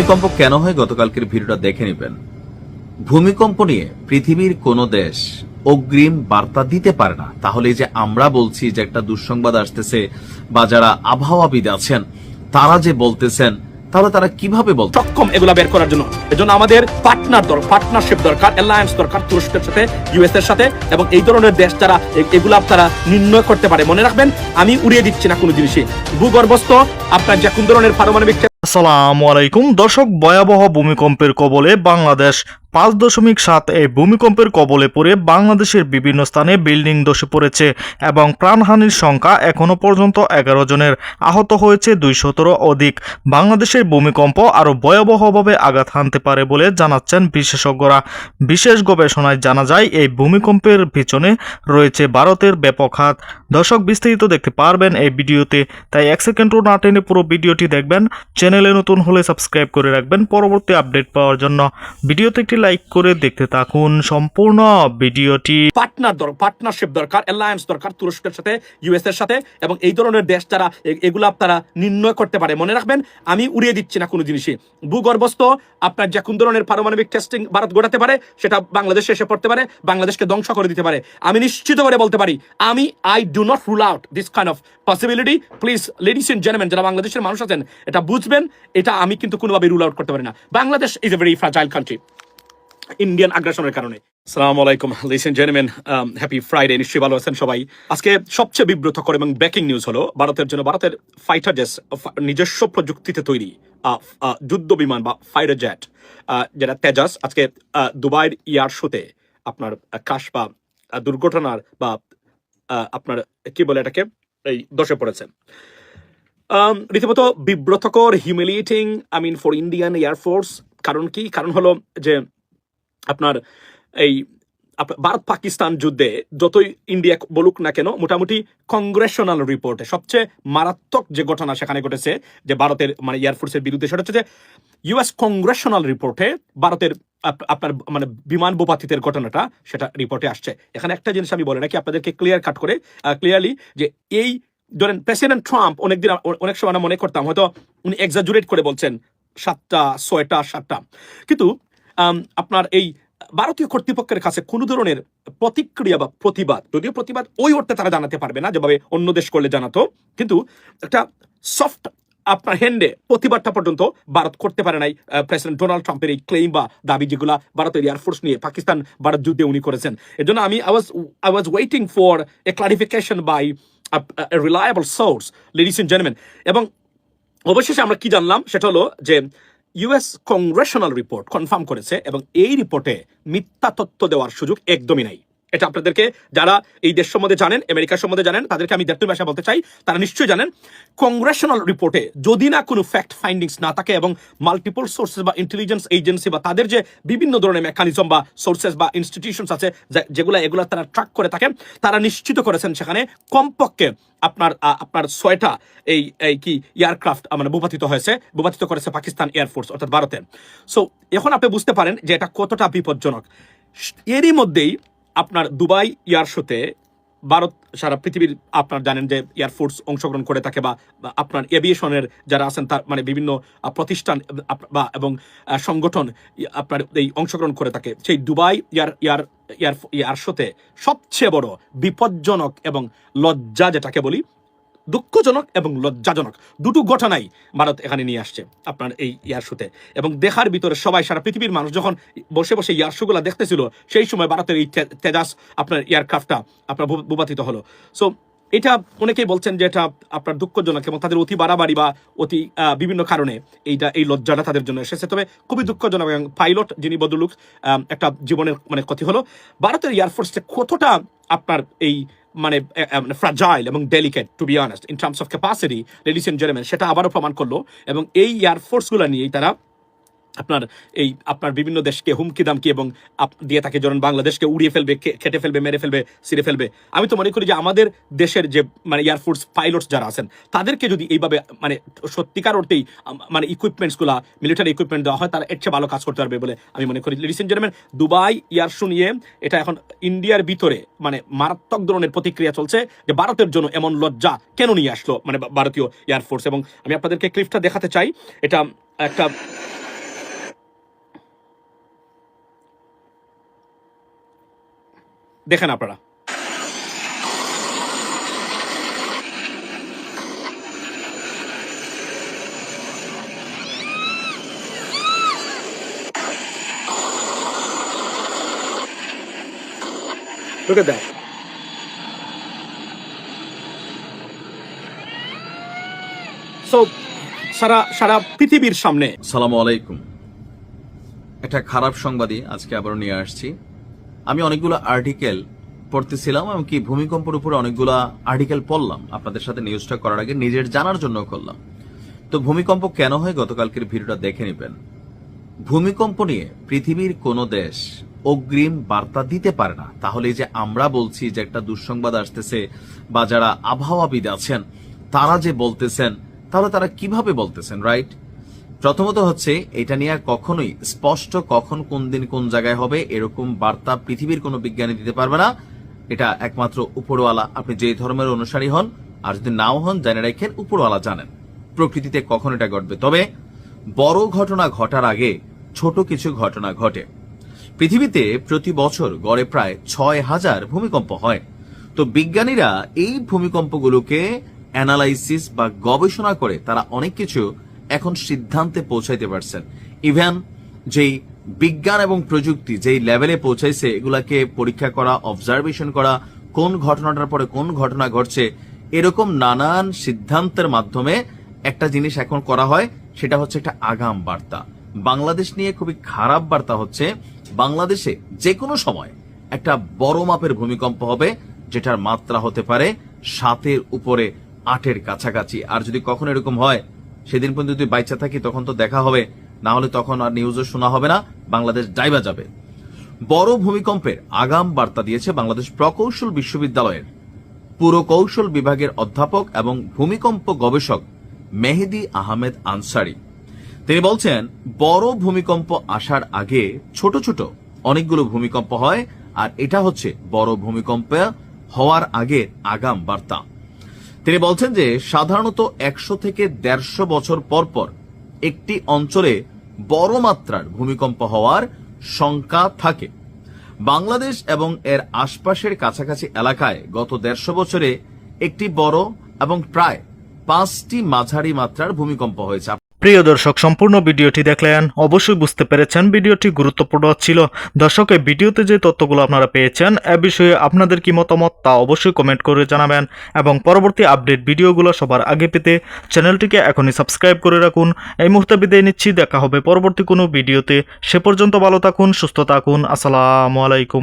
ভূমিকম্প কেন হয় গতকালকের ভিডিওটা দেখে নেবেন। ভূমিকম্প নিয়ে পৃথিবীর কোন দেশ অগ্রিম বার্তা দিতে পারে না। তাহলে যে আমরা বলছি যে একটা দুঃসংবাদ আসতেছে বা যারা আবহাওয়াবিদ আছেন তারা যে বলতেছেন, তাহলে তারা কিভাবে বলতে সক্ষম এগুলা বের করার জন্য? এজন্য আমাদের পার্টনারশিপ দরকার, অ্যালায়েন্স দরকার তুরস্কের সাথে, ইউএস এর সাথে, এবং এই ধরনের দেশ যারা এগুলা তারা নির্ণয় করতে পারে। মনে রাখবেন, আমি উড়িয়ে দিচ্ছি না কোনো জিনিসই। ভূগর্ভস্থ আপনার যে কোন ধরনের পারমাণবিক। আসসালামু আলাইকুম দর্শক, ভয়াবহ ভূমিকম্পের কবলে বাংলাদেশ। 5.7 এই ভূমিকম্পের কবলে পড়ে বাংলাদেশের বিভিন্ন স্থানে বিল্ডিং ধসে পড়েছে এবং প্রাণহানির সংখ্যা এখনো পর্যন্ত 11 জনের, আহত হয়েছে 200-র অধিক। বাংলাদেশের ভূমিকম্প আরও ভয়াবহভাবে আঘাত হানতে পারে বলে জানাচ্ছেন বিশেষজ্ঞরা। বিশেষ গবেষণায় জানা যায় এই ভূমিকম্পের পিছনে রয়েছে ভারতের ব্যাপক হাত। দর্শক, বিস্তারিত দেখতে পারবেন এই ভিডিওতে, তাই 1 সেকেন্ডও না টেনে পুরো ভিডিওটি দেখবেন। চ্যানেলে নতুন হলে সাবস্ক্রাইব করে রাখবেন পরবর্তী আপডেট পাওয়ার জন্য। ভিডিওতে একটি লাইক করে দেখতে থাকুন সম্পূর্ণ ভিডিওটি। পার্টনারশিপ দরকার, অ্যালায়েন্স দরকার তুরস্কের সাথে, ইউএস এর সাথে, এবং এই ধরনের দেশ যারা এগুলা তারা নির্ণয় করতে পারে। মনে রাখবেন, আমি উড়িয়ে দিচ্ছি না কোনো জিনিসই। ভূগর্ভস্থ আপনার যে কোন ধরনের পারমাণবিক টেস্টিং ভারত ঘটাতে পারে সেটা বাংলাদেশে এসে পড়তে পারে, বাংলাদেশকে ধ্বংস করে দিতে পারে। আমি নিশ্চিত করে বলতে পারি, I do not rule out this kind of possibility. Please ladies and gentleman, যারা বাংলাদেশের মানুষ আছেন, এটা বুঝবেন। এটা আমি কিন্তু কোনোভাবে রুল আউট করতে পারি না। Bangladesh is a very fragile country Indian আগ্রাসনের কারণে। আসসালামু আলাইকুম লিসেন জেন্টলম্যান, হ্যাপি ফ্রাইডে। নিশ্চয়ই ভালো আছেন সবাই। আজকে সবচেয়ে বিব্রতকর এবং ব্রেকিং নিউজ হলো ভারতের জন্য। ভারতের ফাইটার জেট, নিজস্ব প্রযুক্তিতে তৈরি যুদ্ধ বিমান বা ফাইটার জেট, যেটা তেজাস, আজকে দুবাইয়ের ইয়ার শোতে আপনার ক্রাশ বা দুর্ঘটনার বা আপনার কি বলে এটাকে, এই দশে পড়েছে। রীতিমতো বিব্রতকর, হিউমিলিয়েটিং ফর ইন্ডিয়ান এয়ারফোর্স। কারণ কি? কারণ হলো যে আপনার এই ভারত পাকিস্তান যুদ্ধে যতই ইন্ডিয়া বলুক না কেন, মোটামুটি কংগ্রেশনাল রিপোর্টে সবচেয়ে মারাত্মক যে ঘটনা সেখানে ঘটেছে যে ভারতের এয়ারফোর্সের বিরুদ্ধে, সেটা হচ্ছে যে ইউএস কংগ্রেশনাল রিপোর্টে ভারতের আপনার বিমান ভূপাতিতের ঘটনাটা সেটা রিপোর্টে আসছে। এখানে একটা জিনিস আমি বলে রাখি আপনাদেরকে ক্লিয়ারলি, যে এই ধরেন প্রেসিডেন্ট ট্রাম্প অনেক সময় মনে করতাম হয়তো উনি এক্সাজুরেট করে বলছেন 7টা 6টা 7টা, কিন্তু আপনার এই ভারতীয় কর্তৃপক্ষের কাছে কোনো ধরনের প্রতিক্রিয়া বা প্রতিবাদ, যদিও প্রতিবাদ ওই অর্থে তারা জানাতে পারবে না যেভাবে অন্য দেশ করলে জানাতো, কিন্তু একটা সফট আপনার হ্যান্ডে প্রতিবাদটা পর্যন্ত ভারত করতে পারে নাই প্রেসিডেন্ট ডোনাল্ড ট্রাম্পের এই ক্লেইম বা দাবি যেগুলা ভারতের এয়ারফোর্স নিয়ে পাকিস্তান ভারত যুদ্ধে উনি করেছেন। এর জন্য I was waiting for a clarification by a reliable source, ladies and gentlemen. এবং অবশেষে আমরা কি জানলাম সেটা হলো যে ইউএস কংগ্রেশনাল রিপোর্ট কনফার্ম করেছে এবং এই রিপোর্টে মিথ্যা তথ্য দেওয়ার সুযোগ একদমই নাই। এটা আপনাদেরকে যারা এই দেশ সম্বন্ধে জানেন, আমেরিকার সম্বন্ধে জানেন, তাদেরকে আমি দেড়টু ভাষা বলতে চাই, তারা নিশ্চয়ই জানেন কংগ্রেশনাল রিপোর্টে যদি না কোনো ফ্যাক্ট ফাইন্ডিংস না থাকে এবং মাল্টিপল সোর্সেস বা ইন্টেলিজেন্স এজেন্সি বা তাদের যে বিভিন্ন ধরনের মেকানিজম বা সোর্সেস বা ইনস্টিটিউশনস আছে যেগুলো তারা ট্র্যাক করে থাকেন, তারা নিশ্চিত করেছেন সেখানে কমপক্ষে আপনার 6টা এই কি এয়ারক্রাফট ভূপাতিত করেছে পাকিস্তান এয়ারফোর্স অর্থাৎ ভারতের। সো এখন আপনি বুঝতে পারেন যে এটা কতটা বিপজ্জনক। এরই মধ্যেই আপনার দুবাই এয়ার শোতে ভারত সারা পৃথিবীর আপনার জানেন যে এয়ারফোর্স অংশগ্রহণ করে থাকে বা আপনার এভিয়েশনের যারা আছেন তার বিভিন্ন প্রতিষ্ঠান বা এবং সংগঠন আপনার এই অংশগ্রহণ করে থাকে। সেই দুবাই এয়ার শোতে সবচেয়ে বড় বিপজ্জনক এবং লজ্জা, যেটাকে বলি দুঃখজনক এবং লজ্জাজনক, দুটো ঘটনাই ভারত এখানে নিয়ে আসছে আপনার এই এয়ার শোতে। এবং দেখার ভিতরে সবাই, সারা পৃথিবীর মানুষ যখন বসে বসে এয়ার শোগুলা দেখতেছিল, সেই সময় ভারতের এই তেজাস আপনার এয়ারক্রাফটটা আপনার ভূপাতিত হলো। সো এটা অনেকেই বলছেন যে এটা আপনার দুঃখজনক এবং তাদের অতি বাড়াবাড়ি বা অতি বিভিন্ন কারণে এই লজ্জাটা তাদের জন্য এসেছে। তবে খুবই দুঃখজনক, এবং পাইলট যিনি বদলুক একটা জীবনের ক্ষতি হলো। ভারতের এয়ারফোর্সে কতটা আপনার এই ফ্রাজাইল এবং delicate, to be honest, in terms of capacity, ladies and gentleman, সেটা আবারও প্রমাণ করলো। এবং এই এয়ারফোর্সগুলো নিয়েই তারা আপনার বিভিন্ন দেশকে হুমকি দামকি এবং দিয়ে থাকে, যেমন বাংলাদেশকে উড়িয়ে ফেলবে, কেটে ফেলবে, মেরে ফেলবে, ছিঁড়ে ফেলবে। আমি তো মনে করি যে আমাদের দেশের যে এয়ারফোর্স পাইলটস যারা আছেন তাদেরকে যদি এইভাবে সত্যিকার অর্থেই ইকুইপমেন্টসগুলা, মিলিটারি ইকুইপমেন্ট দেওয়া হয়, তারা এর চেয়ে ভালো কাজ করতে পারবে বলে আমি মনে করি। Ladies and gentleman, Dubai air show নিয়ে এটা এখন ইন্ডিয়ার ভিতরে মারাত্মক ধরনের প্রতিক্রিয়া চলছে যে ভারতের জন্য এমন লজ্জা কেন নিয়ে আসলো ভারতীয় এয়ারফোর্স। এবং আমি আপনাদেরকে ক্লিপটা দেখাতে চাই। এটা একটা দেখেন আপনারা। Look at that. So, সারা পৃথিবীর সামনে সালামু আলাইকুম। একটা খারাপ সংবাদই আজকে আবারও নিয়ে আসছি। আমি অনেকগুলো আর্টিকেল পড়তেছিলাম, এমনকি ভূমিকম্পের উপরে অনেকগুলো আর্টিকেল পড়লাম। আপনাদের সাথে নিউজটা করার আগে নিজের জানার জন্য করলাম। তো ভূমিকম্প কেন হয় গতকালকের ভিডিওটা দেখে নেবেন। ভূমিকম্প নিয়ে পৃথিবীর কোন দেশ অগ্রিম বার্তা দিতে পারে না। তাহলে এই যে আমরা বলছি যে একটা দুঃসংবাদ আসতেছে, বা যারা আবহাওয়াবিদ আছেন তারা যে বলতেছেন, তাহলে তারা কিভাবে বলতেছেন, রাইট? প্রথমত হচ্ছে এটা নিয়ে কখনোই স্পষ্ট কখন কোন দিন কোন জায়গায় হবে এরকম বার্তা পৃথিবীর কোনো বিজ্ঞানী দিতে পারবে না। এটা একমাত্র উপরওয়ালা, আপনি যে ধর্মের অনুসারী হন আর যদি নাও হন, জেনে রাখেন উপরওয়ালা জানেন প্রকৃতিতে কখন এটা ঘটবে। তবে বড় ঘটনা ঘটার আগে ছোট কিছু ঘটনা ঘটে। পৃথিবীতে প্রতি বছর গড়ে প্রায় ৬,০০০ ভূমিকম্প হয়। তো বিজ্ঞানীরা এই ভূমিকম্পগুলোকে অ্যানালাইসিস বা গবেষণা করে তারা অনেক কিছু এখন সিদ্ধান্তে পৌঁছাইতে পারছেন। ইভেন যেই বিজ্ঞান এবং প্রযুক্তি যেই লেভেলে পৌঁছাইছে, এগুলাকে পরীক্ষা করা, অবজারভেশন করা, কোন ঘটনাটার পরে কোন ঘটনা ঘটছে, এরকম নানান সিদ্ধান্তের মাধ্যমে একটা জিনিস এখন করা হয়, সেটা হচ্ছে একটা আগাম বার্তা। বাংলাদেশ নিয়ে খুবই খারাপ বার্তা হচ্ছে, বাংলাদেশে যে কোনো সময় একটা বড় মাপের ভূমিকম্প হবে, যেটার মাত্রা হতে পারে 7-এর উপরে, 8-এর কাছাকাছি। আর যদি কখনো এরকম হয়, সেদিন পর্যন্ত যদি বাইচা থাকি তখন তো দেখা হবে, না হলে তখন আর নিউজও শোনা হবে না, বাংলাদেশ ডাইবা যাবে। বড় ভূমিকম্পের আগাম বার্তা দিয়েছে বাংলাদেশ প্রকৌশল বিশ্ববিদ্যালয়ের পুরকৌশল বিভাগের অধ্যাপক এবং ভূমিকম্প গবেষক মেহেদী আহমেদ আনসারী। তিনি বলছেন, বড় ভূমিকম্প আসার আগে ছোট ছোট অনেকগুলো ভূমিকম্প হয়, আর এটা হচ্ছে বড় ভূমিকম্প হওয়ার আগে আগাম বার্তা। তিনি বলছেন যে সাধারণত 100 থেকে 150 বছর পর পর একটি অঞ্চলে বড় মাত্রার ভূমিকম্প হওয়ার শঙ্কা থাকে। বাংলাদেশ এবং এর আশপাশের কাছাকাছি এলাকায় গত 150 বছরে একটি বড় এবং প্রায় 5টি মাঝারি মাত্রার ভূমিকম্প হয়েছে। প্রিয় দর্শক, সম্পূর্ণ ভিডিওটি দেখলেন, অবশ্যই বুঝতে পেরেছেন ভিডিওটি গুরুত্বপূর্ণ ছিল। দর্শক, এই ভিডিওতে যে তথ্যগুলো আপনারা পেয়েছেন এ বিষয়ে আপনাদের কি মতামত তা অবশ্যই কমেন্ট করে জানাবেন, এবং পরবর্তী আপডেট ভিডিওগুলো সবার আগে পেতে চ্যানেলটিকে এখনই সাবস্ক্রাইব করে রাখুন। এই মুহূর্তে বিদায় নিচ্ছি, দেখা হবে পরবর্তী কোনো ভিডিওতে। সে পর্যন্ত ভালো থাকুন, সুস্থ থাকুন। আসসালামু আলাইকুম।